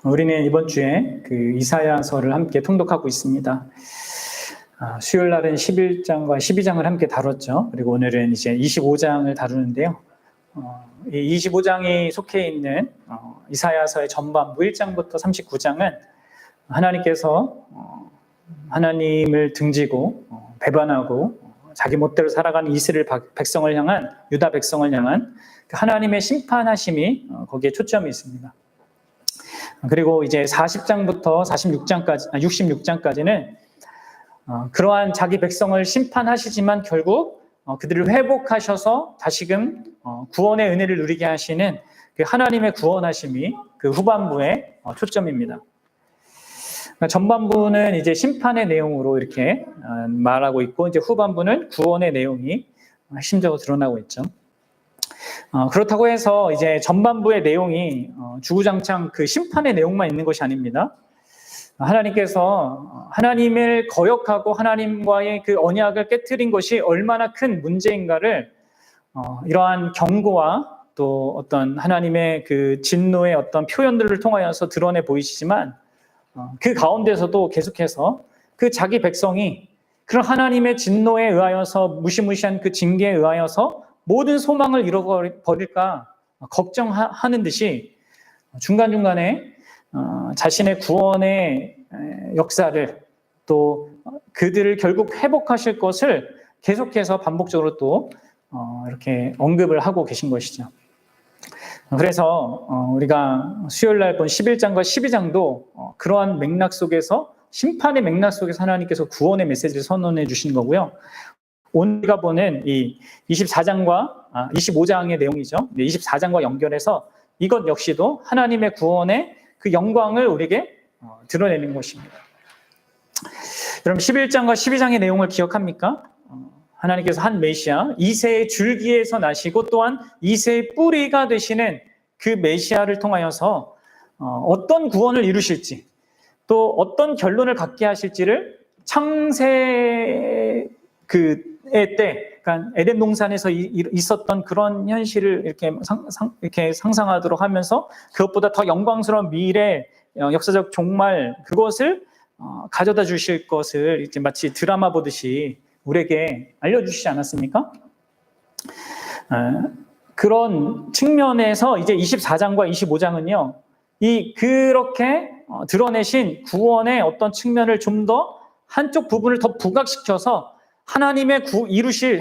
우리는 이번 주에 그 이사야서를 함께 통독하고 있습니다. 수요일 날은 11장과 12장을 함께 다뤘죠. 그리고 오늘은 이제 25장을 다루는데요. 이 25장이 속해 있는 이사야서의 전반부 1장부터 39장은 하나님께서 하나님을 등지고 배반하고 자기 멋대로 살아가는 이스라엘 백성을 향한, 유다 백성을 향한 하나님의 심판하심이 거기에 초점이 있습니다. 그리고 이제 40장부터 66장까지는 그러한 자기 백성을 심판하시지만 결국 그들을 회복하셔서 다시금 구원의 은혜를 누리게 하시는 그 하나님의 구원하심이 그 후반부의 초점입니다. 전반부는 이제 심판의 내용으로 이렇게 말하고 있고, 이제 후반부는 구원의 내용이 핵심적으로 드러나고 있죠. 그렇다고 해서 이제 전반부의 내용이 주구장창 그 심판의 내용만 있는 것이 아닙니다. 하나님께서 하나님을 거역하고 하나님과의 그 언약을 깨트린 것이 얼마나 큰 문제인가를 이러한 경고와 또 어떤 하나님의 그 진노의 어떤 표현들을 통하여서 드러내 보이시지만, 그 가운데서도 계속해서 그 자기 백성이 그런 하나님의 진노에 의하여서 무시무시한 그 징계에 의하여서 모든 소망을 잃어버릴까 걱정하는 듯이 중간중간에 자신의 구원의 역사를, 또 그들을 결국 회복하실 것을 계속해서 반복적으로 또 이렇게 언급을 하고 계신 것이죠. 그래서 우리가 수요일 날 본 11장과 12장도 그러한 맥락 속에서, 심판의 맥락 속에서 하나님께서 구원의 메시지를 선언해 주신 거고요. 오늘 우리가 보는 이 24장과 25장의 내용이죠. 24장과 연결해서 이것 역시도 하나님의 구원의 그 영광을 우리에게 드러내는 것입니다. 여러분, 11장과 12장의 내용을 기억합니까? 하나님께서 한 메시아, 이새의 줄기에서 나시고 또한 이새의 뿌리가 되시는 그 메시아를 통하여서 어떤 구원을 이루실지, 또 어떤 결론을 갖게 하실지를 창세 그의 때, 그러니까 에덴 동산에서 있었던 그런 현실을 이렇게 상상하도록 하면서 그것보다 더 영광스러운 미래, 역사적 종말, 그것을 가져다 주실 것을 이제 마치 드라마 보듯이 우리에게 알려주시지 않았습니까? 그런 측면에서 이제 24장과 25장은요, 그렇게 드러내신 구원의 어떤 측면을 좀 더 한쪽 부분을 더 부각시켜서 하나님께서 이루실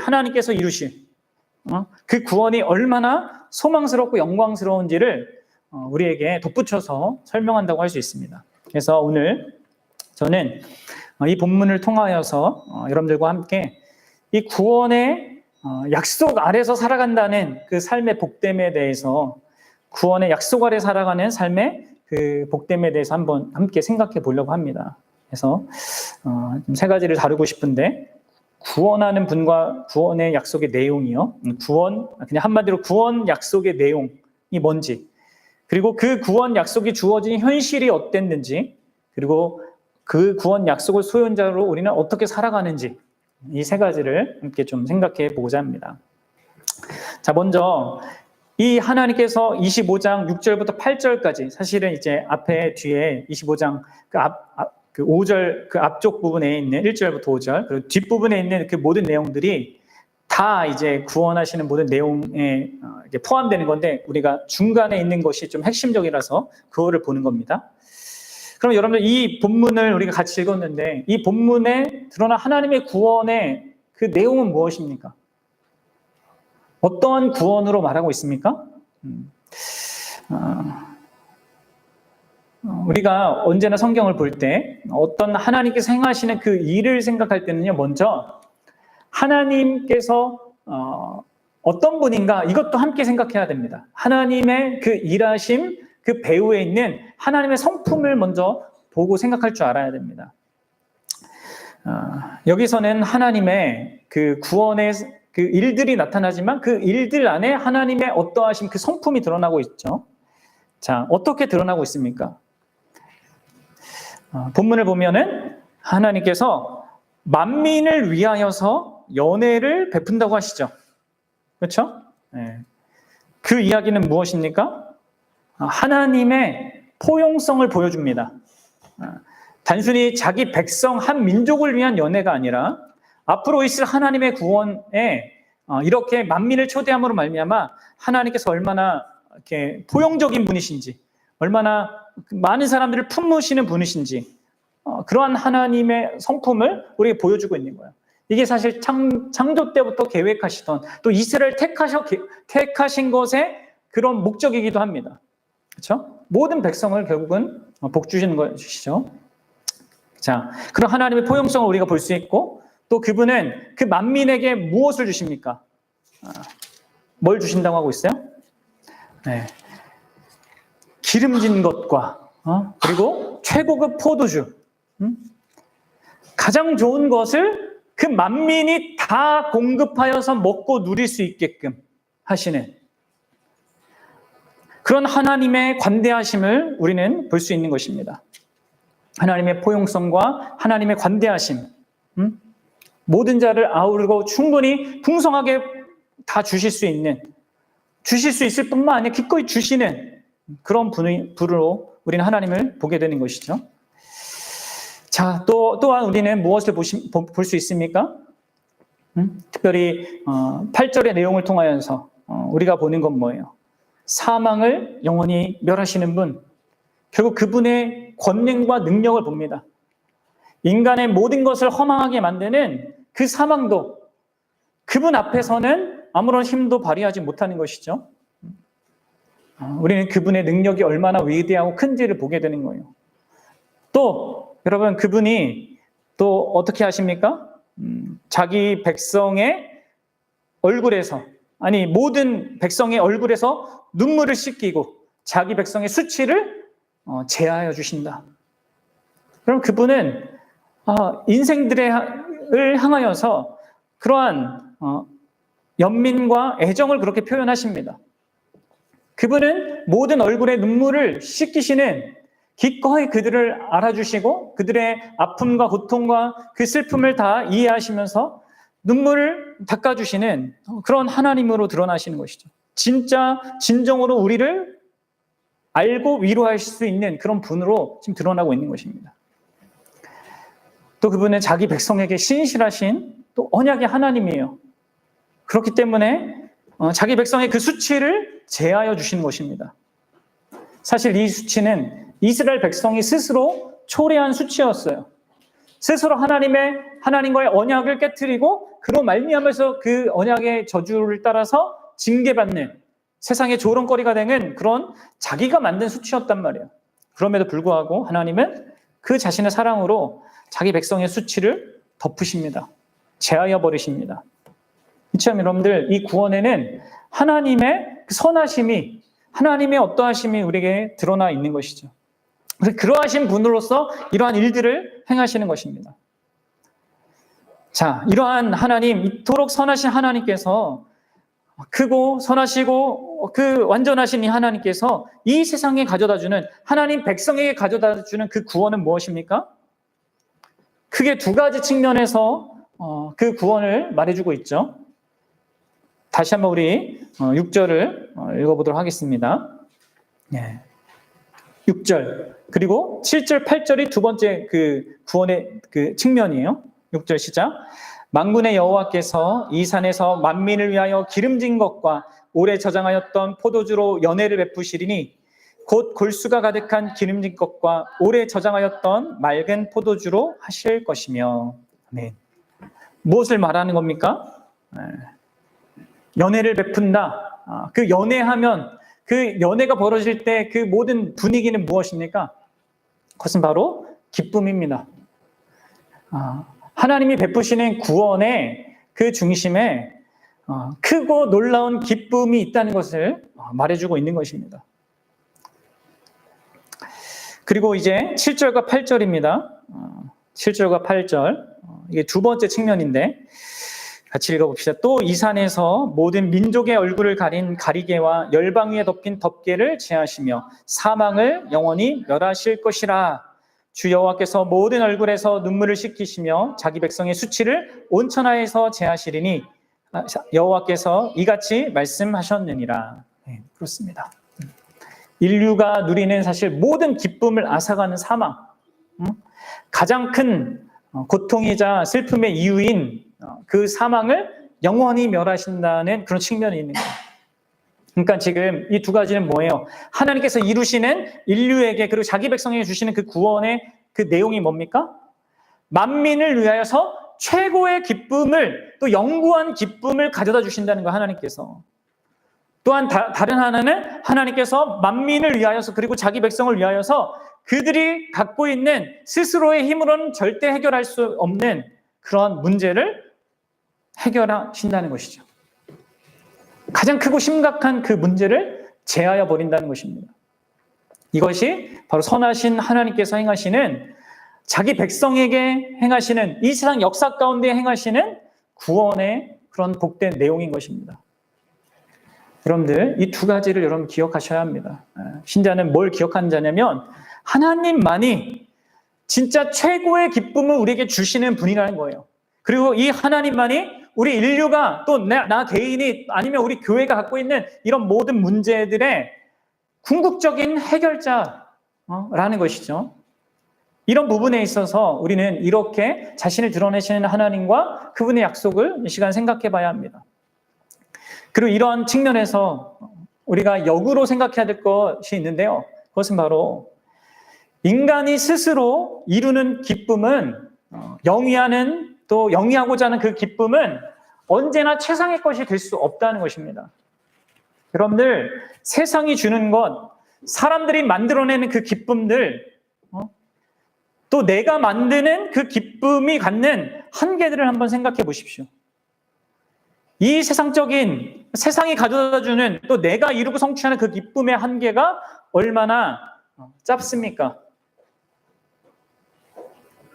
그 구원이 얼마나 소망스럽고 영광스러운지를 우리에게 덧붙여서 설명한다고 할 수 있습니다. 그래서 오늘 저는 이 본문을 통하여서 여러분들과 함께 이 구원의 약속 아래서 살아간다는 그 삶의 복됨에 대해서, 구원의 약속 아래 살아가는 삶의 그 복됨에 대해서 한번 함께 생각해 보려고 합니다. 그래서 세 가지를 다루고 싶은데, 구원하는 분과 구원의 약속의 내용이요. 그냥 한마디로 구원 약속의 내용이 뭔지, 그리고 그 구원 약속이 주어진 현실이 어땠는지, 그리고 그 구원 약속을 소유자로 우리는 어떻게 살아가는지, 이 세 가지를 함께 좀 생각해 보고자 합니다. 자, 먼저 이 하나님께서 25장 6절부터 8절까지, 사실은 이제 뒤에 25장 그 5절 그 앞쪽 부분에 있는 1절부터 5절, 그리고 뒷부분에 있는 그 모든 내용들이 다 이제 구원하시는 모든 내용에 포함되는 건데, 우리가 중간에 있는 것이 좀 핵심적이라서 그거를 보는 겁니다. 그럼 여러분들, 이 본문을 우리가 같이 읽었는데 이 본문에 드러난 하나님의 구원의 그 내용은 무엇입니까? 어떠한 구원으로 말하고 있습니까? 우리가 언제나 성경을 볼 때 어떤 하나님께서 행하시는 그 일을 생각할 때는요, 먼저 하나님께서 어떤 분인가, 이것도 함께 생각해야 됩니다. 하나님의 그 일하심, 그 배후에 있는 하나님의 성품을 먼저 보고 생각할 줄 알아야 됩니다. 여기서는 하나님의 그 구원의 그 일들이 나타나지만 그 일들 안에 하나님의 어떠하신 그 성품이 드러나고 있죠. 자, 어떻게 드러나고 있습니까? 본문을 보면은 하나님께서 만민을 위하여서 연혜를 베푼다고 하시죠. 그렇죠? 네. 그 이야기는 무엇입니까? 하나님의 포용성을 보여줍니다. 단순히 자기 백성 한 민족을 위한 연회가 아니라 앞으로 있을 하나님의 구원에 이렇게 만민을 초대함으로 말미암아 하나님께서 얼마나 이렇게 포용적인 분이신지, 얼마나 많은 사람들을 품으시는 분이신지, 그러한 하나님의 성품을 우리에게 보여주고 있는 거예요. 이게 사실 창조 때부터 계획하시던, 또 이스라엘 택하신 것의 그런 목적이기도 합니다. 그렇죠? 모든 백성을 결국은 복 주시는 것이죠. 자, 그런 하나님의 포용성을 우리가 볼 수 있고, 또 그분은 그 만민에게 무엇을 주십니까? 뭘 주신다고 하고 있어요? 네. 기름진 것과 그리고 최고급 포도주, 가장 좋은 것을 그 만민이 다 공급하여서 먹고 누릴 수 있게끔 하시는 그런 하나님의 관대하심을 우리는 볼 수 있는 것입니다. 하나님의 포용성과 하나님의 관대하심, 모든 자를 아우르고 충분히 풍성하게 다 주실 수 있을 뿐만 아니라 기꺼이 주시는 그런 분으로 우리는 하나님을 보게 되는 것이죠. 자, 또한 우리는 무엇을 볼 수 있습니까? 특별히 8절의 내용을 통하여서 우리가 보는 건 뭐예요? 사망을 영원히 멸하시는 분, 결국 그분의 권능과 능력을 봅니다. 인간의 모든 것을 허망하게 만드는 그 사망도 그분 앞에서는 아무런 힘도 발휘하지 못하는 것이죠. 우리는 그분의 능력이 얼마나 위대하고 큰지를 보게 되는 거예요. 또 여러분, 그분이 또 어떻게 하십니까? 자기 백성의 얼굴에서, 아니 모든 백성의 얼굴에서 눈물을 씻기고 자기 백성의 수치를 제하여 주신다. 그럼 그분은 인생들을 향하여서 그러한 연민과 애정을 그렇게 표현하십니다. 그분은 모든 얼굴에 눈물을 씻기시는, 기꺼이 그들을 알아주시고 그들의 아픔과 고통과 그 슬픔을 다 이해하시면서 눈물을 닦아주시는 그런 하나님으로 드러나시는 것이죠. 진짜 진정으로 우리를 알고 위로하실 수 있는 그런 분으로 지금 드러나고 있는 것입니다. 또 그분은 자기 백성에게 신실하신 또 언약의 하나님이에요. 그렇기 때문에 자기 백성의 그 수치를 제하여 주시는 것입니다. 사실 이 수치는 이스라엘 백성이 스스로 초래한 수치였어요. 스스로 하나님과의 언약을 깨트리고 그로 말미암아서 그 언약의 저주를 따라서 징계받는, 세상의 조롱거리가 되는 그런 자기가 만든 수치였단 말이에요. 그럼에도 불구하고 하나님은 그 자신의 사랑으로 자기 백성의 수치를 덮으십니다. 제하여 버리십니다. 이처럼 여러분들, 이 구원에는 하나님의 선하심이, 하나님의 어떠하심이 우리에게 드러나 있는 것이죠. 그래서 그러하신 분으로서 이러한 일들을 행하시는 것입니다. 자, 이러한 하나님, 이토록 선하신 하나님께서, 크고 선하시고 그 완전하신 이 하나님께서 이 세상에 가져다주는, 하나님 백성에게 가져다주는 그 구원은 무엇입니까? 크게 두 가지 측면에서 그 구원을 말해주고 있죠. 다시 한번 우리 6절을 읽어보도록 하겠습니다. 6절 그리고 7절, 8절이 두 번째 그 구원의 그 측면이에요. 6절 시작. 만군의 여호와께서 이 산에서 만민을 위하여 기름진 것과 오래 저장하였던 포도주로 연회를 베푸시리니 곧 골수가 가득한 기름진 것과 오래 저장하였던 맑은 포도주로 하실 것이며. 아멘. 무엇을 말하는 겁니까? 연회를 베푼다. 그 연회하면, 그 연회가 벌어질 때 그 모든 분위기는 무엇입니까? 그것은 바로 기쁨입니다. 하나님이 베푸시는 구원의 그 중심에 크고 놀라운 기쁨이 있다는 것을 말해주고 있는 것입니다. 그리고 이제 7절과 8절입니다. 7절과 8절, 이게 두 번째 측면인데 같이 읽어봅시다. 또 이 산에서 모든 민족의 얼굴을 가린 가리개와 열방 위에 덮인 덮개를 제하시며 사망을 영원히 멸하실 것이라. 주 여호와께서 모든 얼굴에서 눈물을 씻기시며 자기 백성의 수치를 온천하에서 제하시리니 여호와께서 이같이 말씀하셨느니라. 네, 그렇습니다. 인류가 누리는 사실 모든 기쁨을 앗아가는 사망, 가장 큰 고통이자 슬픔의 이유인 그 사망을 영원히 멸하신다는 그런 측면이 있는 거예요. 그러니까 지금 이 두 가지는 뭐예요? 하나님께서 이루시는 인류에게 그리고 자기 백성에게 주시는 그 구원의 그 내용이 뭡니까? 만민을 위하여서 최고의 기쁨을, 또 영구한 기쁨을 가져다 주신다는 거, 하나님께서. 또한 다른 하나는 하나님께서 만민을 위하여서 그리고 자기 백성을 위하여서 그들이 갖고 있는 스스로의 힘으로는 절대 해결할 수 없는 그런 문제를 해결하신다는 것이죠. 가장 크고 심각한 그 문제를 제하여 버린다는 것입니다. 이것이 바로 선하신 하나님께서 행하시는, 자기 백성에게 행하시는, 이 세상 역사 가운데 행하시는 구원의 그런 복된 내용인 것입니다. 여러분들, 이 두 가지를 여러분 기억하셔야 합니다. 신자는 뭘 기억하는 자냐면 하나님만이 진짜 최고의 기쁨을 우리에게 주시는 분이라는 거예요. 그리고 이 하나님만이 우리 인류가, 또 나 개인이, 아니면 우리 교회가 갖고 있는 이런 모든 문제들의 궁극적인 해결자라는 것이죠. 이런 부분에 있어서 우리는 이렇게 자신을 드러내시는 하나님과 그분의 약속을 이 시간 생각해 봐야 합니다. 그리고 이러한 측면에서 우리가 역으로 생각해야 될 것이 있는데요. 그것은 바로 인간이 스스로 이루는 기쁨은, 영위하는, 또 영위하고자 하는 그 기쁨은 언제나 최상의 것이 될 수 없다는 것입니다. 여러분들, 세상이 주는 것, 사람들이 만들어내는 그 기쁨들, 또 내가 만드는 그 기쁨이 갖는 한계들을 한번 생각해 보십시오. 이 세상이 가져다주는, 또 내가 이루고 성취하는 그 기쁨의 한계가 얼마나 짧습니까?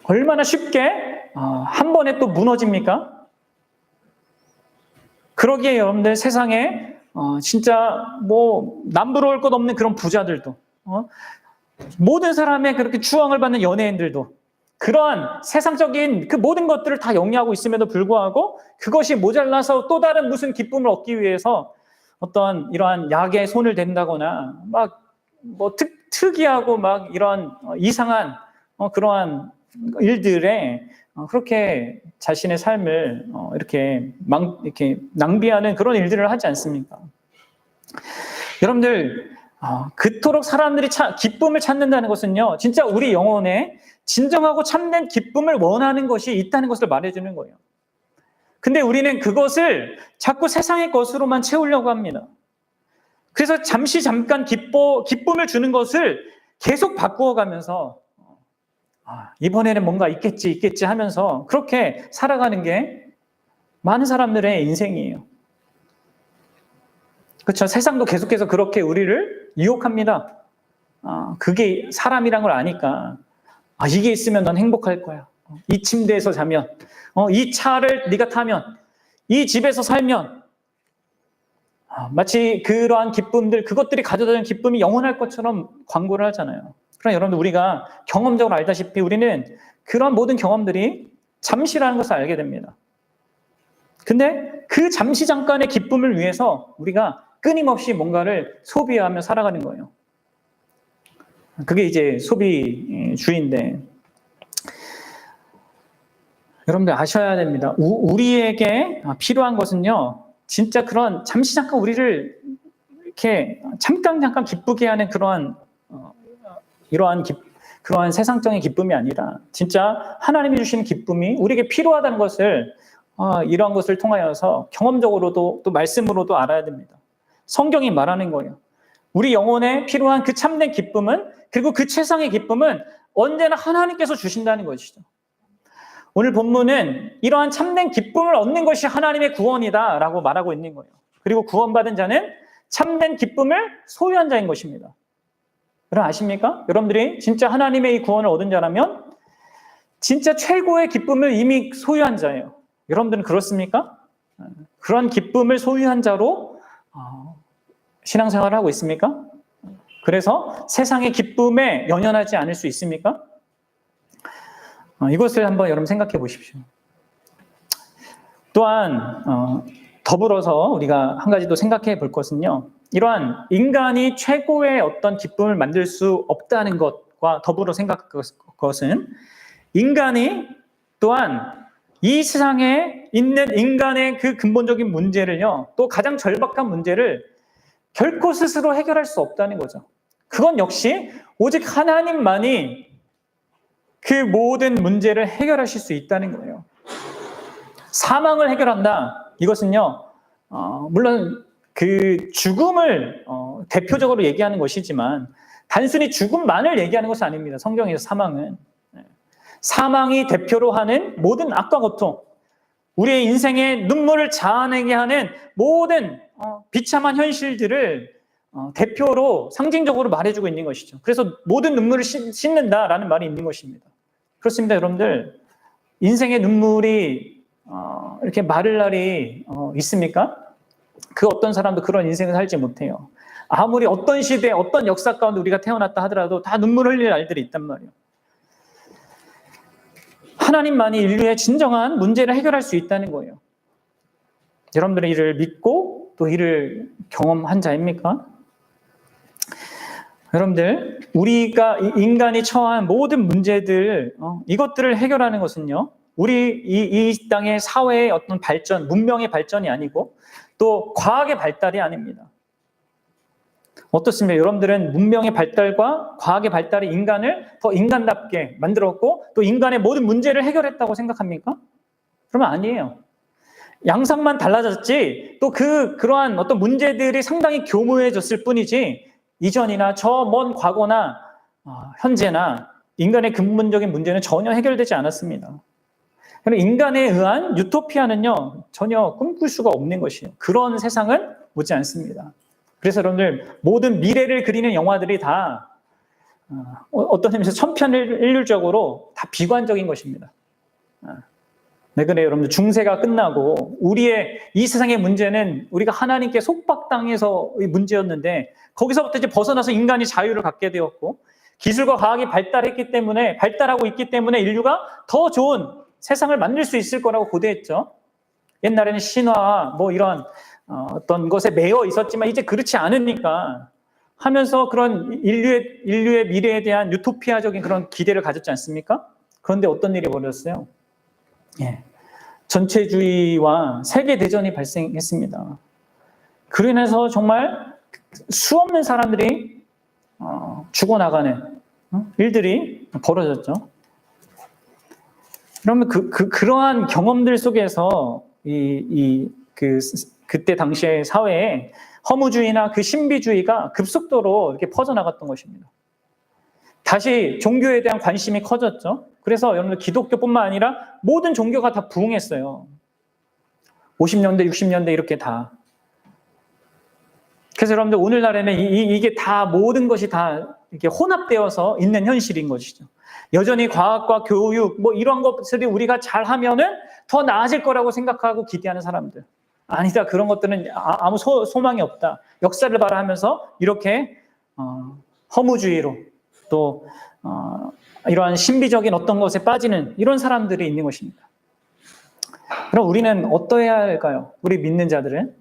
얼마나 쉽게 한 번에 또 무너집니까? 그러기에 여러분들, 세상에 진짜 뭐 남부러울 것 없는 그런 부자들도, 모든 사람의 그렇게 추앙을 받는 연예인들도 그러한 세상적인 그 모든 것들을 다 영위하고 있음에도 불구하고 그것이 모자라서 또 다른 무슨 기쁨을 얻기 위해서 어떤 이러한 약에 손을 댄다거나 막 뭐 특이하고 막 이런 이상한 그러한 일들에 그렇게 자신의 삶을 이렇게 낭비하는 그런 일들을 하지 않습니까? 여러분들, 그토록 사람들이 기쁨을 찾는다는 것은요, 진짜 우리 영혼에 진정하고 참된 기쁨을 원하는 것이 있다는 것을 말해주는 거예요. 근데 우리는 그것을 자꾸 세상의 것으로만 채우려고 합니다. 그래서 잠깐 기쁨을 주는 것을 계속 바꾸어가면서 이번에는 뭔가 있겠지 하면서 그렇게 살아가는 게 많은 사람들의 인생이에요. 그렇죠? 세상도 계속해서 그렇게 우리를 유혹합니다. 그게 사람이란 걸 아니까 이게 있으면 넌 행복할 거야. 이 침대에서 자면, 이 차를 네가 타면, 이 집에서 살면, 마치 그러한 기쁨들, 그것들이 가져다주는 기쁨이 영원할 것처럼 광고를 하잖아요. 그러나 여러분들, 우리가 경험적으로 알다시피 우리는 그런 모든 경험들이 잠시라는 것을 알게 됩니다. 근데 그 잠시 잠깐의 기쁨을 위해서 우리가 끊임없이 뭔가를 소비하며 살아가는 거예요. 그게 이제 소비주의인데, 여러분들 아셔야 됩니다. 우리에게 필요한 것은요, 진짜 그런 잠시 잠깐 우리를 이렇게 잠깐 기쁘게 하는 그러한 세상적인 기쁨이 아니라 진짜 하나님이 주시는 기쁨이 우리에게 필요하다는 것을 이러한 것을 통하여서 경험적으로도 또 말씀으로도 알아야 됩니다. 성경이 말하는 거예요. 우리 영혼에 필요한 그 참된 기쁨은, 그리고 그 최상의 기쁨은 언제나 하나님께서 주신다는 것이죠. 오늘 본문은 이러한 참된 기쁨을 얻는 것이 하나님의 구원이다라고 말하고 있는 거예요. 그리고 구원받은 자는 참된 기쁨을 소유한 자인 것입니다. 여러분 아십니까? 여러분들이 진짜 하나님의 이 구원을 얻은 자라면 진짜 최고의 기쁨을 이미 소유한 자예요. 여러분들은 그렇습니까? 그런 기쁨을 소유한 자로 신앙생활을 하고 있습니까? 그래서 세상의 기쁨에 연연하지 않을 수 있습니까? 이것을 한번 여러분 생각해 보십시오. 또한 더불어서 우리가 한 가지 또 생각해 볼 것은요, 이러한 인간이 최고의 어떤 기쁨을 만들 수 없다는 것과 더불어 생각할 것은 인간이 또한 이 세상에 있는 인간의 그 근본적인 문제를요, 또 가장 절박한 문제를 결코 스스로 해결할 수 없다는 거죠. 그건 역시 오직 하나님만이 그 모든 문제를 해결하실 수 있다는 거예요. 사망을 해결한다. 이것은요, 물론 그 죽음을 대표적으로 얘기하는 것이지만 단순히 죽음만을 얘기하는 것은 아닙니다. 성경에서 사망은. 사망이 대표로 하는 모든 악과 고통, 우리의 인생에 눈물을 자아내게 하는 모든 비참한 현실들을 대표로 상징적으로 말해주고 있는 것이죠. 그래서 모든 눈물을 씻는다라는 말이 있는 것입니다. 그렇습니다, 여러분들. 인생의 눈물이 이렇게 마를 날이 있습니까? 그 어떤 사람도 그런 인생을 살지 못해요. 아무리 어떤 시대, 어떤 역사 가운데 우리가 태어났다 하더라도 다 눈물 흘릴 날들이 있단 말이에요. 하나님만이 인류의 진정한 문제를 해결할 수 있다는 거예요. 여러분들은 이를 믿고 또 이를 경험한 자입니까? 여러분들, 우리가 인간이 처한 모든 문제들, 이것들을 해결하는 것은요, 우리 이 땅의 사회의 어떤 발전, 문명의 발전이 아니고 또 과학의 발달이 아닙니다. 어떻습니까? 여러분들은 문명의 발달과 과학의 발달이 인간을 더 인간답게 만들었고 또 인간의 모든 문제를 해결했다고 생각합니까? 그러면 아니에요. 양상만 달라졌지 또 그러한 어떤 문제들이 상당히 교묘해졌을 뿐이지 이전이나 저 먼 과거나 현재나 인간의 근본적인 문제는 전혀 해결되지 않았습니다. 인간에 의한 유토피아는요 전혀 꿈꿀 수가 없는 것이에요. 그런 세상은 오지 않습니다. 그래서 여러분들 모든 미래를 그리는 영화들이 다 어떤 의미에서 천편일률적으로 다 비관적인 것입니다. 네, 그래요. 여러분들 중세가 끝나고 우리의 이 세상의 문제는 우리가 하나님께 속박당해서의 문제였는데 거기서부터 이제 벗어나서 인간이 자유를 갖게 되었고 기술과 과학이 발달하고 있기 때문에 인류가 더 좋은 세상을 만들 수 있을 거라고 고대했죠. 옛날에는 신화와 뭐 이런 어떤 것에 매여 있었지만 이제 그렇지 않으니까 하면서 그런 인류의 미래에 대한 유토피아적인 그런 기대를 가졌지 않습니까? 그런데 어떤 일이 벌어졌어요? 예. 전체주의와 세계대전이 발생했습니다. 그로 인해서 정말 수없는 사람들이 죽어나가는 일들이 벌어졌죠. 그러면 그러한 경험들 속에서 그때 당시의 사회에 허무주의나 그 신비주의가 급속도로 이렇게 퍼져나갔던 것입니다. 다시 종교에 대한 관심이 커졌죠. 그래서 여러분들 기독교뿐만 아니라 모든 종교가 다 부흥했어요. 50년대, 60년대 이렇게 다. 그래서 여러분들 오늘날에는 이게 다 모든 것이 다 이렇게 혼합되어서 있는 현실인 것이죠. 여전히 과학과 교육 뭐 이런 것들이 우리가 잘하면은 더 나아질 거라고 생각하고 기대하는 사람들. 아니다. 그런 것들은 아무 소망이 없다. 역사를 봐라 하면서 이렇게 허무주의로 또 이러한 신비적인 어떤 것에 빠지는 이런 사람들이 있는 것입니다. 그럼 우리는 어떠해야 할까요? 우리 믿는 자들은?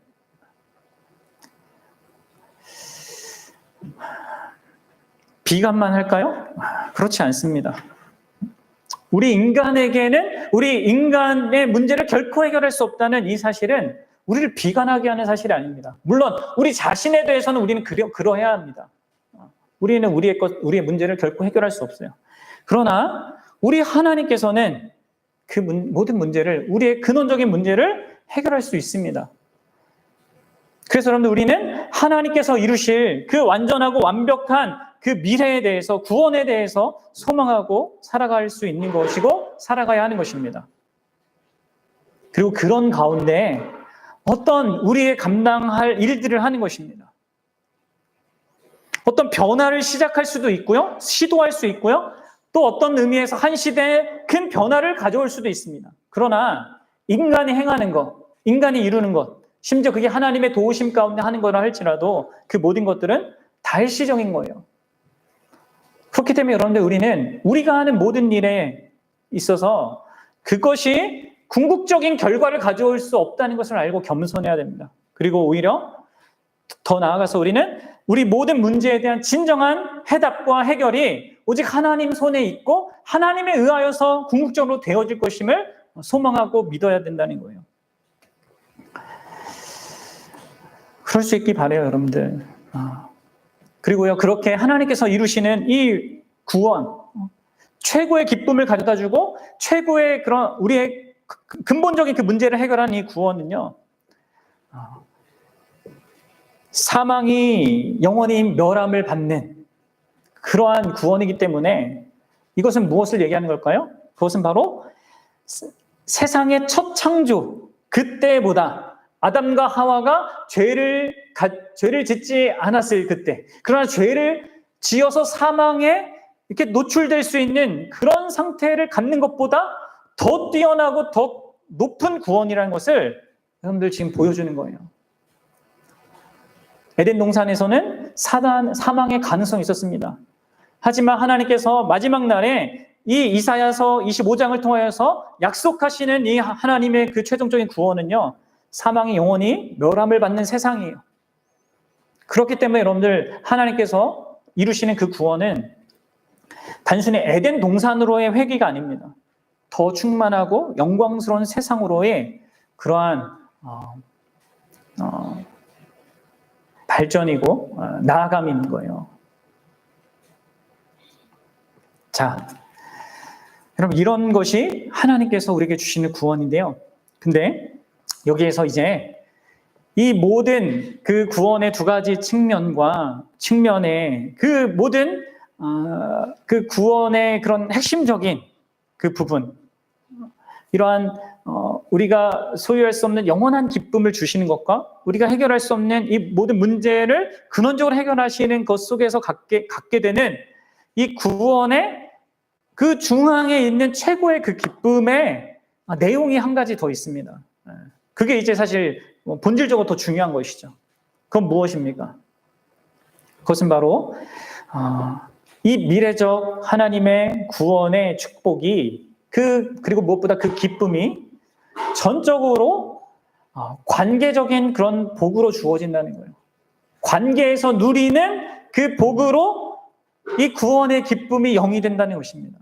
비관만 할까요? 그렇지 않습니다. 우리 인간의 문제를 결코 해결할 수 없다는 이 사실은 우리를 비관하게 하는 사실이 아닙니다. 물론 우리 자신에 대해서는 우리는 그러해야 합니다. 우리는 우리의 문제를 결코 해결할 수 없어요. 그러나 우리 하나님께서는 그 모든 문제를, 우리의 근원적인 문제를 해결할 수 있습니다. 그래서 여러분들 우리는 하나님께서 이루실 그 완전하고 완벽한 그 미래에 대해서, 구원에 대해서 소망하고 살아갈 수 있는 것이고 살아가야 하는 것입니다. 그리고 그런 가운데 어떤 우리의 감당할 일들을 하는 것입니다. 어떤 변화를 시작할 수도 있고요. 시도할 수 있고요. 또 어떤 의미에서 한 시대에 큰 변화를 가져올 수도 있습니다. 그러나 인간이 행하는 것, 인간이 이루는 것, 심지어 그게 하나님의 도우심 가운데 하는 거라 할지라도 그 모든 것들은 다 일시적인 거예요. 그렇기 때문에 여러분들 우리는 우리가 하는 모든 일에 있어서 그것이 궁극적인 결과를 가져올 수 없다는 것을 알고 겸손해야 됩니다. 그리고 오히려 더 나아가서 우리는 우리 모든 문제에 대한 진정한 해답과 해결이 오직 하나님 손에 있고 하나님에 의하여서 궁극적으로 되어질 것임을 소망하고 믿어야 된다는 거예요. 그럴 수 있기 바라요, 여러분들. 그리고요, 그렇게 하나님께서 이루시는 이 구원, 최고의 기쁨을 가져다주고 최고의 그런 우리의 근본적인 그 문제를 해결한 이 구원은요, 사망이 영원히 멸함을 받는 그러한 구원이기 때문에 이것은 무엇을 얘기하는 걸까요? 그것은 바로 세상의 첫 창조 그때보다 아담과 하와가 죄를 짓지 않았을 그때, 그러나 죄를 지어서 사망에 이렇게 노출될 수 있는 그런 상태를 갖는 것보다 더 뛰어나고 더 높은 구원이라는 것을 여러분들 지금 보여주는 거예요. 에덴 동산에서는 사망의 가능성이 있었습니다. 하지만 하나님께서 마지막 날에 이 이사야서 25장을 통하여서 약속하시는 이 하나님의 그 최종적인 구원은요, 사망이 영원히 멸함을 받는 세상이에요. 그렇기 때문에 여러분들 하나님께서 이루시는 그 구원은 단순히 에덴 동산으로의 회귀가 아닙니다. 더 충만하고 영광스러운 세상으로의 그러한 발전이고 나아감인 거예요. 자, 여러분 이런 것이 하나님께서 우리에게 주시는 구원인데요. 근데 여기에서 이제 이 모든 그 구원의 두 가지 측면에 그 모든 그 구원의 그런 핵심적인 그 부분, 이러한 우리가 소유할 수 없는 영원한 기쁨을 주시는 것과 우리가 해결할 수 없는 이 모든 문제를 근원적으로 해결하시는 것 속에서 갖게 되는 이 구원의 그 중앙에 있는 최고의 그 기쁨의 내용이 한 가지 더 있습니다. 그게 이제 사실 본질적으로 더 중요한 것이죠. 그건 무엇입니까? 그것은 바로 이 미래적 하나님의 구원의 축복이 그리고 무엇보다 그 기쁨이 전적으로 관계적인 그런 복으로 주어진다는 거예요. 관계에서 누리는 그 복으로 이 구원의 기쁨이 영이 된다는 것입니다.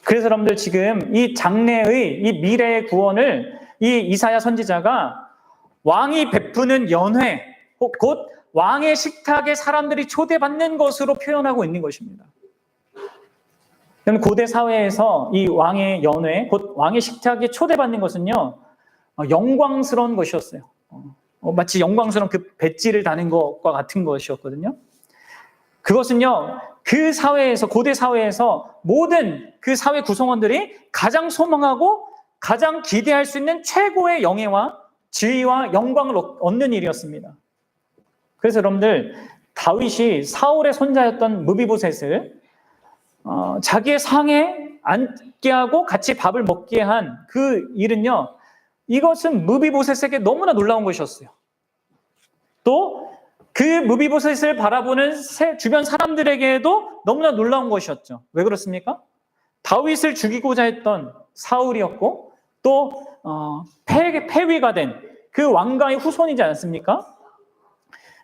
그래서 여러분들 지금 이 장래의 이 미래의 구원을 이 이사야 선지자가 왕이 베푸는 연회, 곧 왕의 식탁에 사람들이 초대받는 것으로 표현하고 있는 것입니다. 고대 사회에서 이 왕의 연회, 곧 왕의 식탁에 초대받는 것은요, 영광스러운 것이었어요. 마치 영광스러운 그 배지를 다는 것과 같은 것이었거든요. 그것은요, 그 사회에서, 고대 사회에서 모든 그 사회 구성원들이 가장 소망하고 가장 기대할 수 있는 최고의 영예와 지위와 영광을 얻는 일이었습니다. 그래서 여러분들, 다윗이 사울의 손자였던 무비보셋을 자기의 상에 앉게 하고 같이 밥을 먹게 한 그 일은요, 이것은 무비보셋에게 너무나 놀라운 것이었어요. 또 그 무비보셋을 바라보는 주변 사람들에게도 너무나 놀라운 것이었죠. 왜 그렇습니까? 다윗을 죽이고자 했던 사울이었고 또 폐위가 된 그 왕가의 후손이지 않습니까?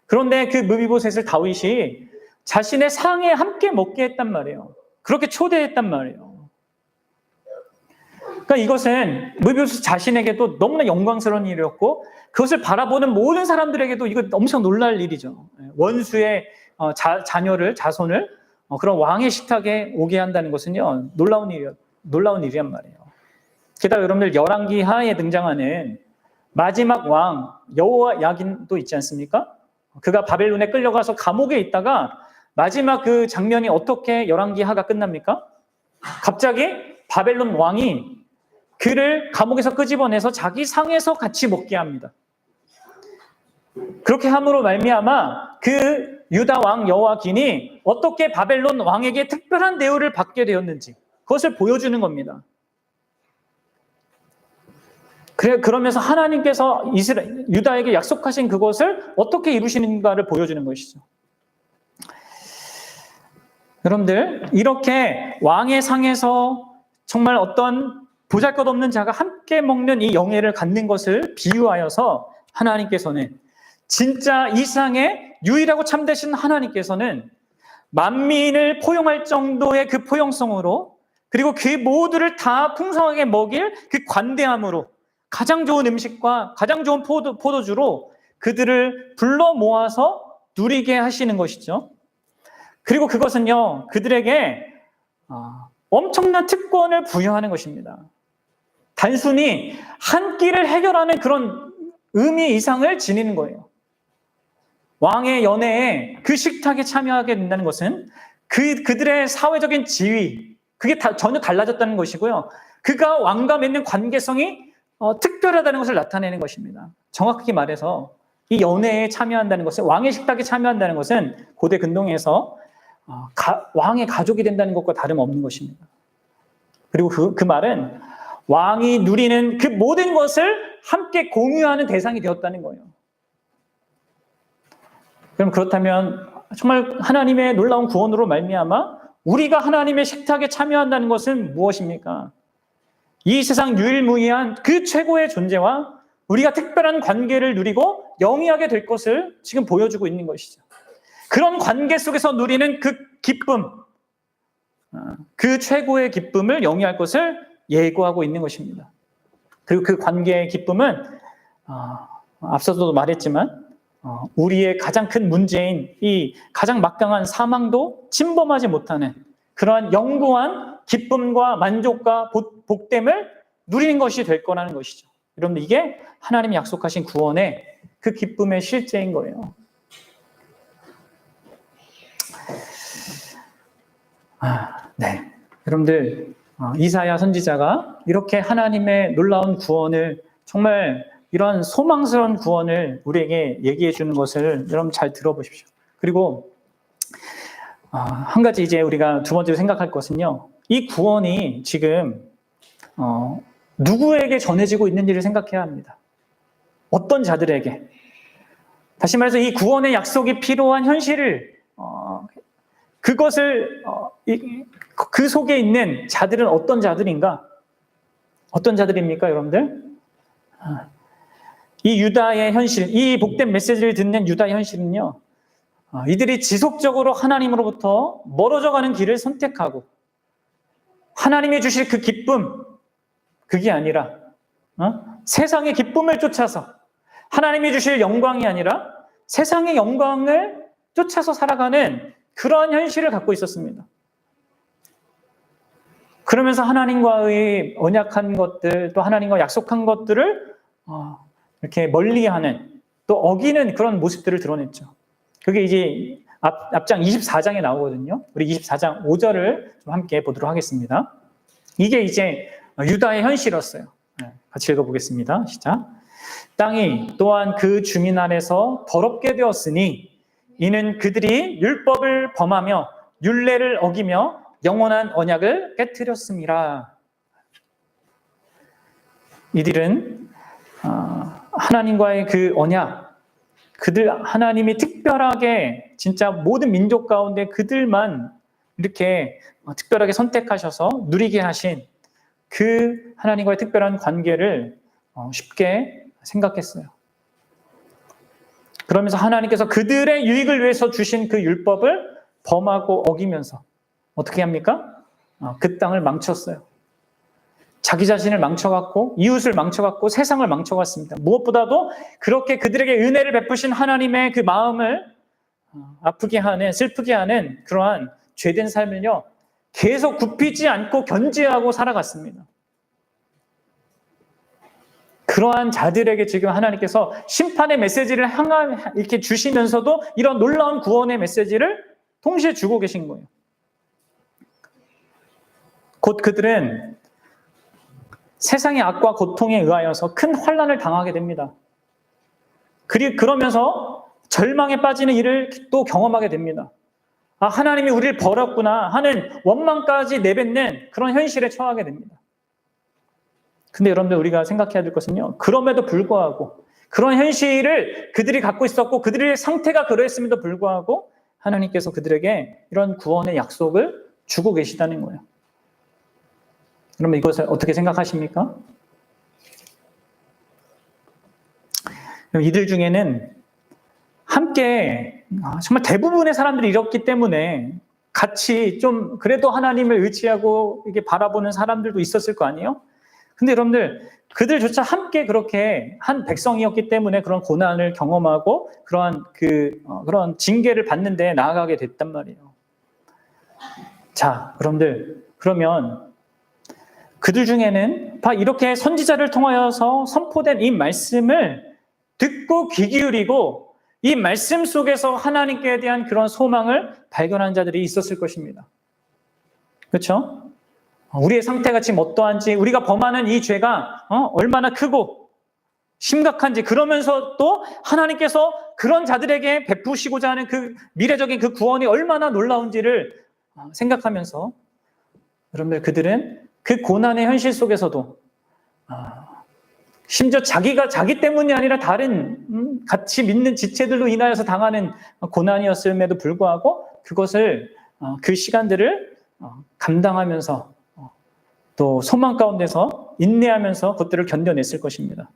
그런데 그 무비보셋을 다윗이 자신의 상에 함께 먹게 했단 말이에요. 그렇게 초대했단 말이에요. 그러니까 이것은 무비보셋 자신에게도 너무나 영광스러운 일이었고 그것을 바라보는 모든 사람들에게도 이거 엄청 놀랄 일이죠. 원수의 자손을 그런 왕의 식탁에 오게 한다는 것은요, 놀라운 일이란 말이에요. 게다가 여러분들 열왕기 하에 등장하는 마지막 왕 여호야긴도 있지 않습니까? 그가 바벨론에 끌려가서 감옥에 있다가 마지막 그 장면이 어떻게 열왕기 하가 끝납니까? 갑자기 바벨론 왕이 그를 감옥에서 끄집어내서 자기 상에서 같이 먹게 합니다. 그렇게 함으로 말미암아 그 유다 왕 여호야긴이 어떻게 바벨론 왕에게 특별한 대우를 받게 되었는지 그것을 보여주는 겁니다. 그러면서 하나님께서 유다에게 약속하신 그것을 어떻게 이루시는가를 보여주는 것이죠. 여러분들, 이렇게 왕의 상에서 정말 어떤 보잘것없는 자가 함께 먹는 이 영예를 갖는 것을 비유하여서 하나님께서는 진짜 이상의 유일하고 참되신 하나님께서는 만민을 포용할 정도의 그 포용성으로, 그리고 그 모두를 다 풍성하게 먹일 그 관대함으로, 가장 좋은 음식과 가장 좋은 포도주로 그들을 불러 모아서 누리게 하시는 것이죠. 그리고 그것은요, 그들에게 엄청난 특권을 부여하는 것입니다. 단순히 한 끼를 해결하는 그런 의미 이상을 지니는 거예요. 왕의 연회에 그 식탁에 참여하게 된다는 것은 그들의 사회적인 지위, 그게 전혀 달라졌다는 것이고요. 그가 왕과 맺는 관계성이 특별하다는 것을 나타내는 것입니다. 정확하게 말해서 이 연회에 참여한다는 것은, 왕의 식탁에 참여한다는 것은 고대 근동에서 왕의 가족이 된다는 것과 다름없는 것입니다. 그리고 그 말은 왕이 누리는 그 모든 것을 함께 공유하는 대상이 되었다는 거예요. 그럼 그렇다면 정말 하나님의 놀라운 구원으로 말미암아 우리가 하나님의 식탁에 참여한다는 것은 무엇입니까? 이 세상 유일무이한 그 최고의 존재와 우리가 특별한 관계를 누리고 영위하게 될 것을 지금 보여주고 있는 것이죠. 그런 관계 속에서 누리는 그 기쁨, 그 최고의 기쁨을 영위할 것을 예고하고 있는 것입니다. 그리고 그 관계의 기쁨은 앞서도 말했지만 우리의 가장 큰 문제인 이 가장 막강한 사망도 침범하지 못하는 그러한 영구한 기쁨과 만족과 복됨을 누리는 것이 될 거라는 것이죠. 여러분, 이게 하나님이 약속하신 구원의 그 기쁨의 실제인 거예요. 네, 여러분들, 이사야 선지자가 이렇게 하나님의 놀라운 구원을, 정말 이런 소망스러운 구원을 우리에게 얘기해 주는 것을 여러분 잘 들어보십시오. 그리고 한 가지 이제 우리가 두 번째로 생각할 것은요, 이 구원이 지금 누구에게 전해지고 있는지를 생각해야 합니다. 어떤 자들에게. 다시 말해서 이 구원의 약속이 필요한 현실을, 그것을 그 속에 있는 자들은 어떤 자들인가? 어떤 자들입니까, 여러분들? 이 유다의 현실, 이 복된 메시지를 듣는 유다의 현실은요, 이들이 지속적으로 하나님으로부터 멀어져가는 길을 선택하고 하나님이 주실 그 기쁨, 그게 아니라 세상의 기쁨을 쫓아서, 하나님이 주실 영광이 아니라 세상의 영광을 쫓아서 살아가는 그러한 현실을 갖고 있었습니다. 그러면서 하나님과의 언약한 것들, 또 하나님과 약속한 것들을 이렇게 멀리하는, 또 어기는 그런 모습들을 드러냈죠. 그게 이제 앞장 24장에 나오거든요. 우리 24장 5절을 좀 함께 보도록 하겠습니다. 이게 이제 유다의 현실이었어요. 같이 읽어보겠습니다. 시작. 땅이 또한 그 주민 안에서 더럽게 되었으니 이는 그들이 율법을 범하며 율례를 어기며 영원한 언약을 깨트렸습니다. 이들은 하나님과의 그 언약, 하나님이 특별하게 진짜 모든 민족 가운데 그들만 이렇게 특별하게 선택하셔서 누리게 하신 그 하나님과의 특별한 관계를 쉽게 생각했어요. 그러면서 하나님께서 그들의 유익을 위해서 주신 그 율법을 범하고 어기면서 어떻게 합니까? 그 땅을 망쳤어요. 자기 자신을 망쳐갔고 이웃을 망쳐갔고 세상을 망쳐갔습니다. 무엇보다도 그렇게 그들에게 은혜를 베푸신 하나님의 그 마음을 아프게 하는, 슬프게 하는 그러한 죄된 삶을요, 계속 굽히지 않고 견제하고 살아갔습니다. 그러한 자들에게 지금 하나님께서 심판의 메시지를 이렇게 주시면서도 이런 놀라운 구원의 메시지를 동시에 주고 계신 거예요. 곧 그들은 세상의 악과 고통에 의하여서 큰 환난을 당하게 됩니다. 그러면서 절망에 빠지는 일을 또 경험하게 됩니다. 하나님이 우리를 버렸구나 하는 원망까지 내뱉는 그런 현실에 처하게 됩니다. 근데 여러분들, 우리가 생각해야 될 것은요, 그럼에도 불구하고 그런 현실을 그들이 갖고 있었고 그들의 상태가 그러했음에도 불구하고 하나님께서 그들에게 이런 구원의 약속을 주고 계시다는 거예요. 그러면 이것을 어떻게 생각하십니까? 이들 중에는 함께 정말 대부분의 사람들이 이렇기 때문에 같이 좀 그래도 하나님을 의지하고 이게 바라보는 사람들도 있었을 거 아니에요? 근데 여러분들 그들조차 함께 그렇게 한 백성이었기 때문에 그런 고난을 경험하고 그런 징계를 받는데 나아가게 됐단 말이에요. 자, 여러분들 그러면 그들 중에는 이렇게 선지자를 통하여서 선포된 이 말씀을 듣고 귀 기울이고 이 말씀 속에서 하나님께 대한 그런 소망을 발견한 자들이 있었을 것입니다. 그렇죠? 우리의 상태가 지금 어떠한지, 우리가 범하는 이 죄가 얼마나 크고 심각한지, 그러면서 또 하나님께서 그런 자들에게 베푸시고자 하는 그 미래적인 그 구원이 얼마나 놀라운지를 생각하면서 여러분들 그들은 그 고난의 현실 속에서도 심지어 자기 때문이 아니라 다른 같이 믿는 지체들로 인하여서 당하는 고난이었음에도 불구하고 그것을 그 시간들을 감당하면서 또 소망 가운데서 인내하면서 그것들을 견뎌냈을 것입니다.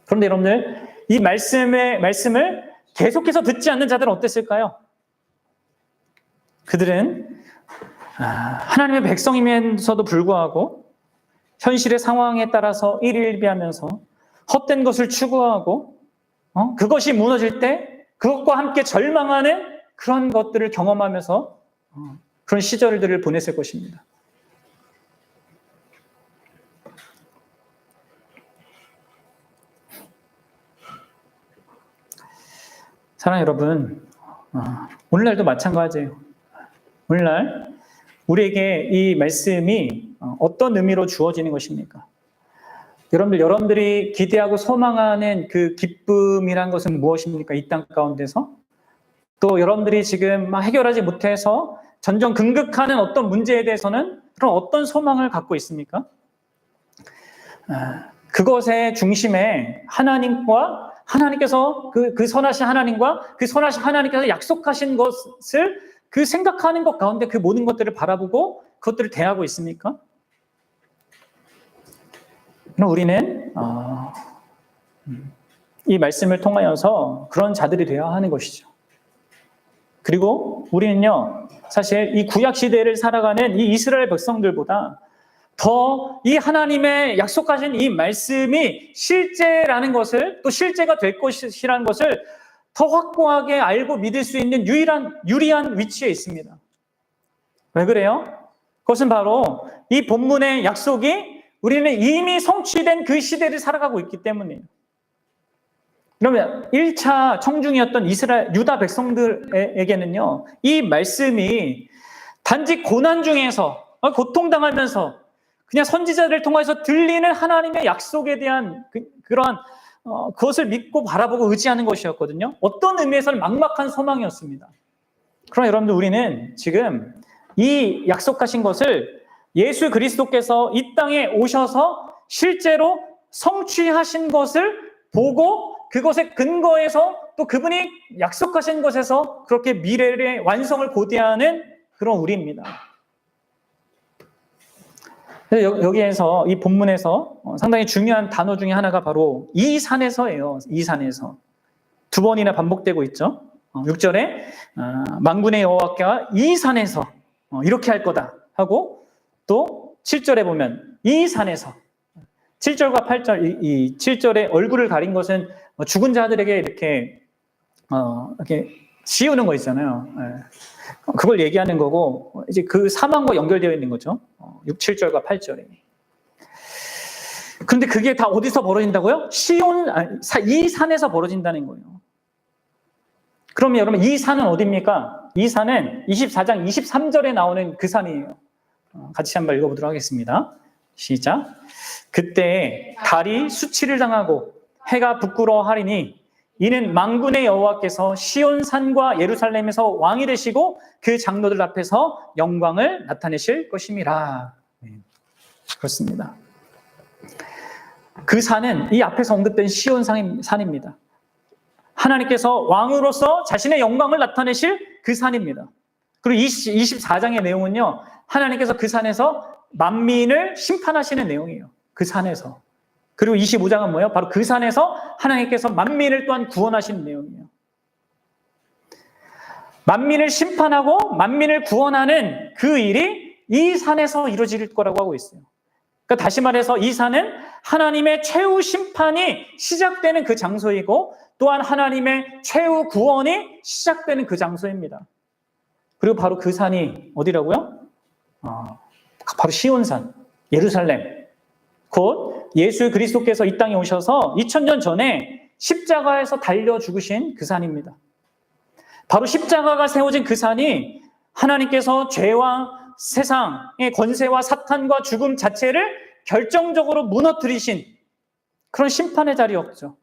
그런데 여러분들 이 말씀을 계속해서 듣지 않는 자들은 어땠을까요? 그들은 하나님의 백성이면서도 불구하고 현실의 상황에 따라서 일일비하면서 헛된 것을 추구하고 그것이 무너질 때 그것과 함께 절망하는 그런 것들을 경험하면서 그런 시절들을 보냈을 것입니다. 사랑하는 여러분, 오늘날도 마찬가지예요. 오늘날 우리에게 이 말씀이 어떤 의미로 주어지는 것입니까? 여러분들이 기대하고 소망하는 그 기쁨이란 것은 무엇입니까? 이 땅 가운데서 또 여러분들이 지금 해결하지 못해서 전전긍긍하는 어떤 문제에 대해서는 그럼 어떤 소망을 갖고 있습니까? 그것의 중심에 하나님께서 그 선하신 하나님과 그 선하신 하나님께서 약속하신 것을 그 생각하는 것 가운데 그 모든 것들을 바라보고 그것들을 대하고 있습니까? 그럼 우리는 이 말씀을 통하여서 그런 자들이 되어야 하는 것이죠. 그리고 우리는요, 사실 이 구약 시대를 살아가는 이 이스라엘 백성들보다 더 이 하나님의 약속하신 이 말씀이 실제라는 것을, 또 실제가 될 것이라는 것을 더 확고하게 알고 믿을 수 있는 유리한 위치에 있습니다. 왜 그래요? 그것은 바로 이 본문의 약속이 우리는 이미 성취된 그 시대를 살아가고 있기 때문이에요. 그러면 1차 청중이었던 유다 백성들에게는요, 이 말씀이 단지 고난 중에서, 고통당하면서 그냥 선지자를 통해서 들리는 하나님의 약속에 대한 그것을 믿고 바라보고 의지하는 것이었거든요. 어떤 의미에서는 막막한 소망이었습니다. 그러나 여러분들 우리는 지금 이 약속하신 것을 예수 그리스도께서 이 땅에 오셔서 실제로 성취하신 것을 보고 그것에 근거해서 또 그분이 약속하신 것에서 그렇게 미래의 완성을 고대하는 그런 우리입니다. 여기에서 이 본문에서 상당히 중요한 단어 중에 하나가 바로 이 산에서예요. 이 산에서. 두 번이나 반복되고 있죠. 6절에 만군의 여호와께서 이 산에서 이렇게 할 거다 하고, 또 7절에 보면 이 산에서, 7절과 8절, 이 7절에 얼굴을 가린 것은 죽은 자들에게 이렇게 씌우는 거 있잖아요. 그걸 얘기하는 거고, 이제 그 사망과 연결되어 있는 거죠. 6, 7절과 8절에. 그런데 그게 다 어디서 벌어진다고요? 이 산에서 벌어진다는 거예요. 그러면 여러분, 이 산은 어디입니까? 이 산은 24장 23절에 나오는 그 산이에요. 같이 한번 읽어보도록 하겠습니다. 시작. 그때 달이 수치를 당하고 해가 부끄러워하리니 이는 만군의 여호와께서 시온산과 예루살렘에서 왕이 되시고 그 장로들 앞에서 영광을 나타내실 것임이라. 그렇습니다. 그 산은 이 앞에서 언급된 시온산입니다. 하나님께서 왕으로서 자신의 영광을 나타내실 그 산입니다. 그리고 24장의 내용은요, 하나님께서 그 산에서 만민을 심판하시는 내용이에요. 그 산에서. 그리고 25장은 뭐예요? 바로 그 산에서 하나님께서 만민을 또한 구원하시는 내용이에요. 만민을 심판하고 만민을 구원하는 그 일이 이 산에서 이루어질 거라고 하고 있어요. 그러니까 다시 말해서 이 산은 하나님의 최후 심판이 시작되는 그 장소이고 또한 하나님의 최후 구원이 시작되는 그 장소입니다. 그리고 바로 그 산이 어디라고요? 바로 시온산, 예루살렘. 곧 예수 그리스도께서 이 땅에 오셔서 2000년 전에 십자가에서 달려 죽으신 그 산입니다. 바로 십자가가 세워진 그 산이 하나님께서 죄와 세상의 권세와 사탄과 죽음 자체를 결정적으로 무너뜨리신 그런 심판의 자리였죠.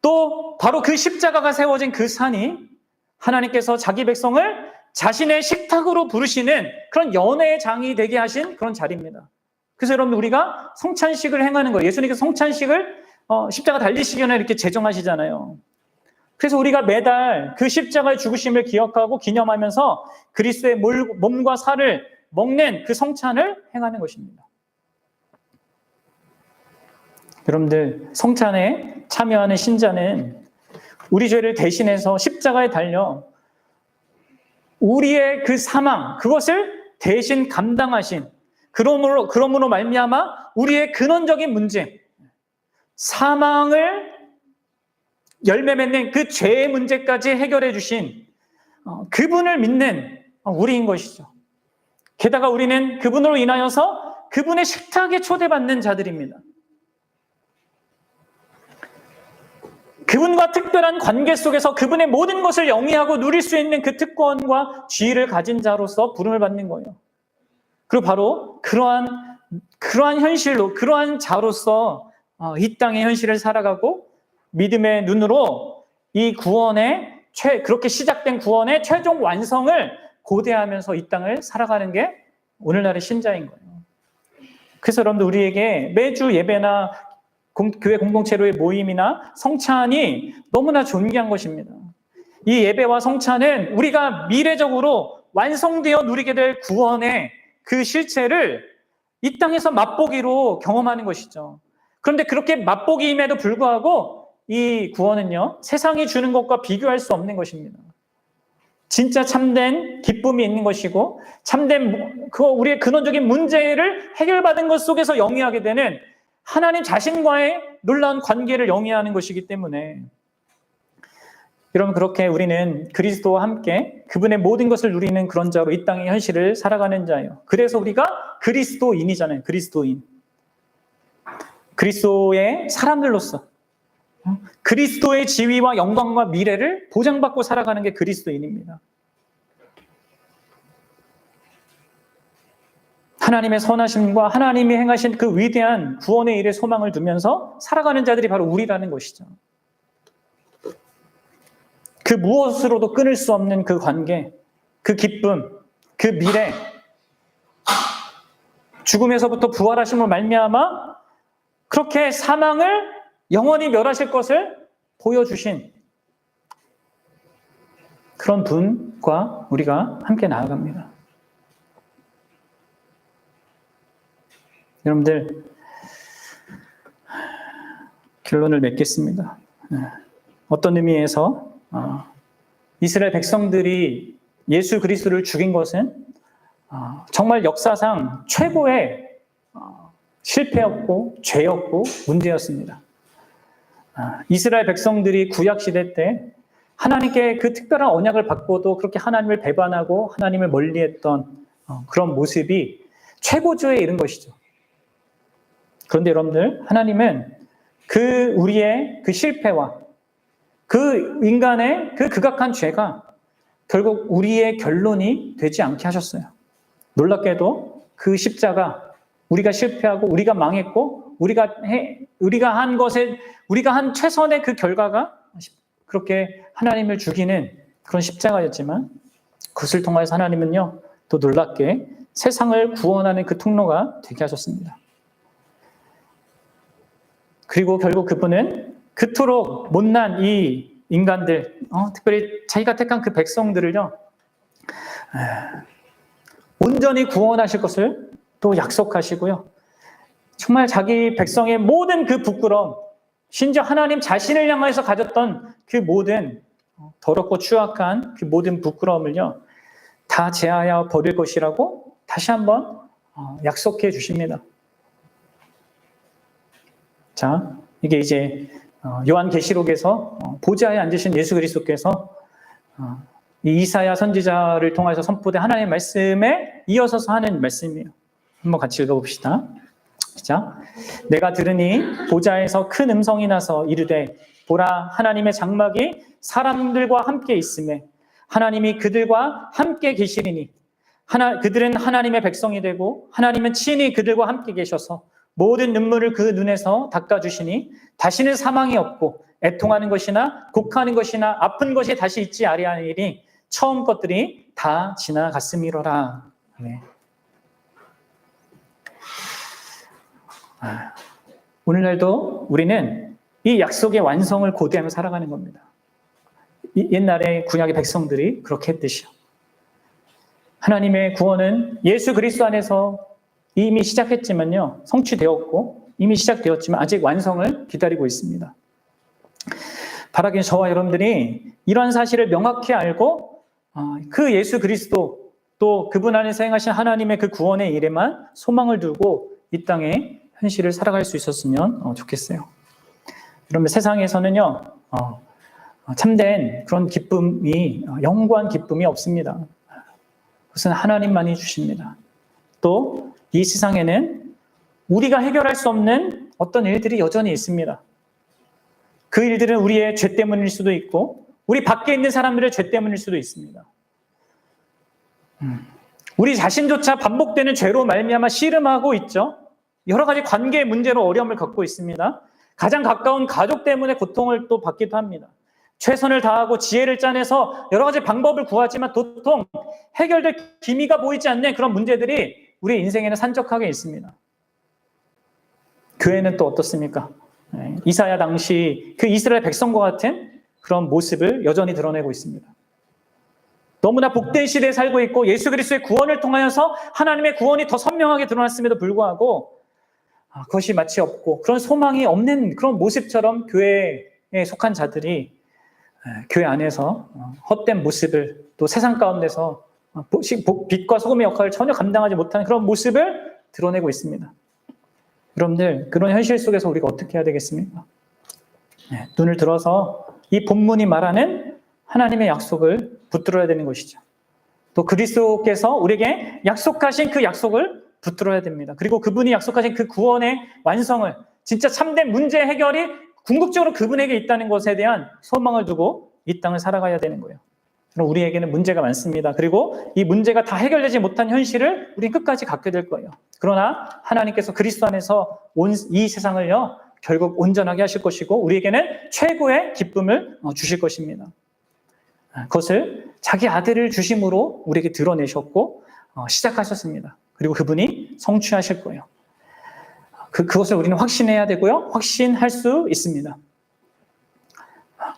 또 바로 그 십자가가 세워진 그 산이 하나님께서 자기 백성을 자신의 식탁으로 부르시는 그런 연회의 장이 되게 하신 그런 자리입니다. 그래서 여러분 우리가 성찬식을 행하는 거예요. 예수님께서 성찬식을 십자가 달리시기 전에 이렇게 제정하시잖아요. 그래서 우리가 매달 그 십자가의 죽으심을 기억하고 기념하면서 그리스도의 몸과 살을 먹는 그 성찬을 행하는 것입니다. 여러분들 성찬에 참여하는 신자는 우리 죄를 대신해서 십자가에 달려 우리의 그 사망, 그것을 대신 감당하신 그러므로 말미암아 우리의 근원적인 문제, 사망을 열매 맺는 그 죄의 문제까지 해결해 주신 그분을 믿는 우리인 것이죠. 게다가 우리는 그분으로 인하여서 그분의 식탁에 초대받는 자들입니다. 그분과 특별한 관계 속에서 그분의 모든 것을 영위하고 누릴 수 있는 그 특권과 지위를 가진 자로서 부름을 받는 거예요. 그리고 바로 그러한 현실로, 그러한 자로서 이 땅의 현실을 살아가고 믿음의 눈으로 이 구원의 그렇게 시작된 구원의 최종 완성을 고대하면서 이 땅을 살아가는 게 오늘날의 신자인 거예요. 그래서 여러분들 우리에게 매주 예배나 교회 공동체로의 모임이나 성찬이 너무나 존귀한 것입니다. 이 예배와 성찬은 우리가 미래적으로 완성되어 누리게 될 구원의 그 실체를 이 땅에서 맛보기로 경험하는 것이죠. 그런데 그렇게 맛보기임에도 불구하고 이 구원은요, 세상이 주는 것과 비교할 수 없는 것입니다. 진짜 참된 기쁨이 있는 것이고 참된 우리의 근원적인 문제를 해결받은 것 속에서 영위하게 되는 하나님 자신과의 놀라운 관계를 영위하는 것이기 때문에 여러분 그렇게 우리는 그리스도와 함께 그분의 모든 것을 누리는 그런 자로 이 땅의 현실을 살아가는 자예요. 그래서 우리가 그리스도인이잖아요. 그리스도인. 그리스도의 사람들로서 그리스도의 지위와 영광과 미래를 보장받고 살아가는 게 그리스도인입니다. 하나님의 선하심과 하나님이 행하신 그 위대한 구원의 일에 소망을 두면서 살아가는 자들이 바로 우리라는 것이죠. 그 무엇으로도 끊을 수 없는 그 관계, 그 기쁨, 그 미래, 죽음에서부터 부활하심으로 말미암아 그렇게 사망을 영원히 멸하실 것을 보여주신 그런 분과 우리가 함께 나아갑니다. 여러분들 결론을 맺겠습니다. 어떤 의미에서 이스라엘 백성들이 예수 그리스도를 죽인 것은 정말 역사상 최고의 실패였고 죄였고 문제였습니다. 이스라엘 백성들이 구약시대 때 하나님께 그 특별한 언약을 받고도 그렇게 하나님을 배반하고 하나님을 멀리했던 그런 모습이 최고조에 이른 것이죠. 그런데 여러분들 하나님은 그 우리의 그 실패와 그 인간의 그 극악한 죄가 결국 우리의 결론이 되지 않게 하셨어요. 놀랍게도 그 십자가 우리가 실패하고 우리가 망했고 우리가 한 최선의 그 결과가 그렇게 하나님을 죽이는 그런 십자가였지만 그것을 통해서 하나님은요 또 놀랍게 세상을 구원하는 그 통로가 되게 하셨습니다. 그리고 결국 그분은 그토록 못난 이 인간들, 특별히 자기가 택한 그 백성들을요 온전히 구원하실 것을 또 약속하시고요. 정말 자기 백성의 모든 그 부끄러움, 심지어 하나님 자신을 향해서 가졌던 그 모든 더럽고 추악한 그 모든 부끄러움을요 다 제하여 버릴 것이라고 다시 한번 약속해 주십니다. 자, 이게 이제 요한계시록에서 보좌에 앉으신 예수 그리스도께서 이 이사야 선지자를 통해서 선포된 하나님의 말씀에 이어서서 하는 말씀이에요. 한번 같이 읽어봅시다. 시작. 내가 들으니 보좌에서 큰 음성이 나서 이르되 보라 하나님의 장막이 사람들과 함께 있음에 하나님이 그들과 함께 계시리니 그들은 하나님의 백성이 되고 하나님은 친히 그들과 함께 계셔서 모든 눈물을 그 눈에서 닦아주시니 다시는 사망이 없고 애통하는 것이나 곡하는 것이나 아픈 것이 다시 있지 아니하리니 처음 것들이 다 지나갔음이로라. 네. 오늘날도 우리는 이 약속의 완성을 고대하며 살아가는 겁니다. 옛날에 구약의 백성들이 그렇게 했듯이요. 하나님의 구원은 예수 그리스도 안에서 이미 시작했지만요. 성취되었고 이미 시작되었지만 아직 완성을 기다리고 있습니다. 바라기는 저와 여러분들이 이런 사실을 명확히 알고 그 예수 그리스도 또 그분 안에서 행하신 하나님의 그 구원의 일에만 소망을 두고 이 땅에 현실을 살아갈 수 있었으면 좋겠어요. 여러분 세상에서는요 참된 그런 기쁨이 영구한 기쁨이 없습니다. 그것은 하나님만이 주십니다. 또 이 세상에는 우리가 해결할 수 없는 어떤 일들이 여전히 있습니다. 그 일들은 우리의 죄 때문일 수도 있고 우리 밖에 있는 사람들의 죄 때문일 수도 있습니다. 우리 자신조차 반복되는 죄로 말미암아 씨름하고 있죠. 여러 가지 관계의 문제로 어려움을 겪고 있습니다. 가장 가까운 가족 때문에 고통을 또 받기도 합니다. 최선을 다하고 지혜를 짜내서 여러 가지 방법을 구하지만 도통 해결될 기미가 보이지 않는 그런 문제들이 우리 인생에는 산적하게 있습니다. 교회는 또 어떻습니까? 이사야 당시 그 이스라엘 백성과 같은 그런 모습을 여전히 드러내고 있습니다. 너무나 복된 시대에 살고 있고 예수 그리스도의 구원을 통하여서 하나님의 구원이 더 선명하게 드러났음에도 불구하고 그것이 마치 없고 그런 소망이 없는 그런 모습처럼 교회에 속한 자들이 교회 안에서 헛된 모습을 또 세상 가운데서 빛과 소금의 역할을 전혀 감당하지 못하는 그런 모습을 드러내고 있습니다. 여러분들 그런 현실 속에서 우리가 어떻게 해야 되겠습니까? 눈을 들어서 이 본문이 말하는 하나님의 약속을 붙들어야 되는 것이죠. 또 그리스도께서 우리에게 약속하신 그 약속을 붙들어야 됩니다. 그리고 그분이 약속하신 그 구원의 완성을 진짜 참된 문제 해결이 궁극적으로 그분에게 있다는 것에 대한 소망을 두고 이 땅을 살아가야 되는 거예요. 그럼 우리에게는 문제가 많습니다. 그리고 이 문제가 다 해결되지 못한 현실을 우리는 끝까지 갖게 될 거예요. 그러나 하나님께서 그리스도 안에서 이 세상을요 결국 온전하게 하실 것이고 우리에게는 최고의 기쁨을 주실 것입니다. 그것을 자기 아들을 주심으로 우리에게 드러내셨고 시작하셨습니다. 그리고 그분이 성취하실 거예요. 그것을 우리는 확신해야 되고요. 확신할 수 있습니다.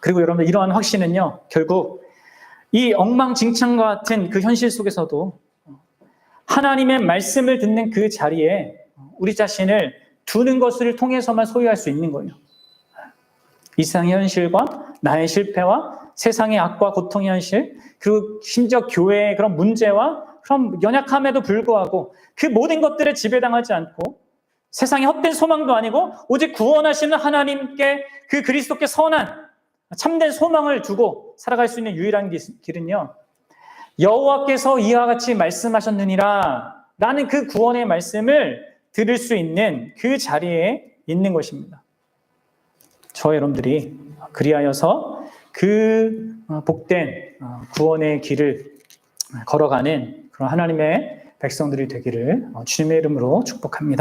그리고 여러분들 이러한 확신은요. 결국 이 엉망진창과 같은 그 현실 속에서도 하나님의 말씀을 듣는 그 자리에 우리 자신을 두는 것을 통해서만 소유할 수 있는 거예요. 이 세상의 현실과 나의 실패와 세상의 악과 고통의 현실 그리고 심지어 교회의 그런 문제와 그런 연약함에도 불구하고 그 모든 것들에 지배당하지 않고 세상의 헛된 소망도 아니고 오직 구원하시는 하나님께 그 그리스도께 선한 참된 소망을 두고 살아갈 수 있는 유일한 길은요. 여호와께서 이와 같이 말씀하셨느니라 라는 그 구원의 말씀을 들을 수 있는 그 자리에 있는 것입니다. 저 여러분들이 그리하여서 그 복된 구원의 길을 걸어가는 그런 하나님의 백성들이 되기를 주님의 이름으로 축복합니다.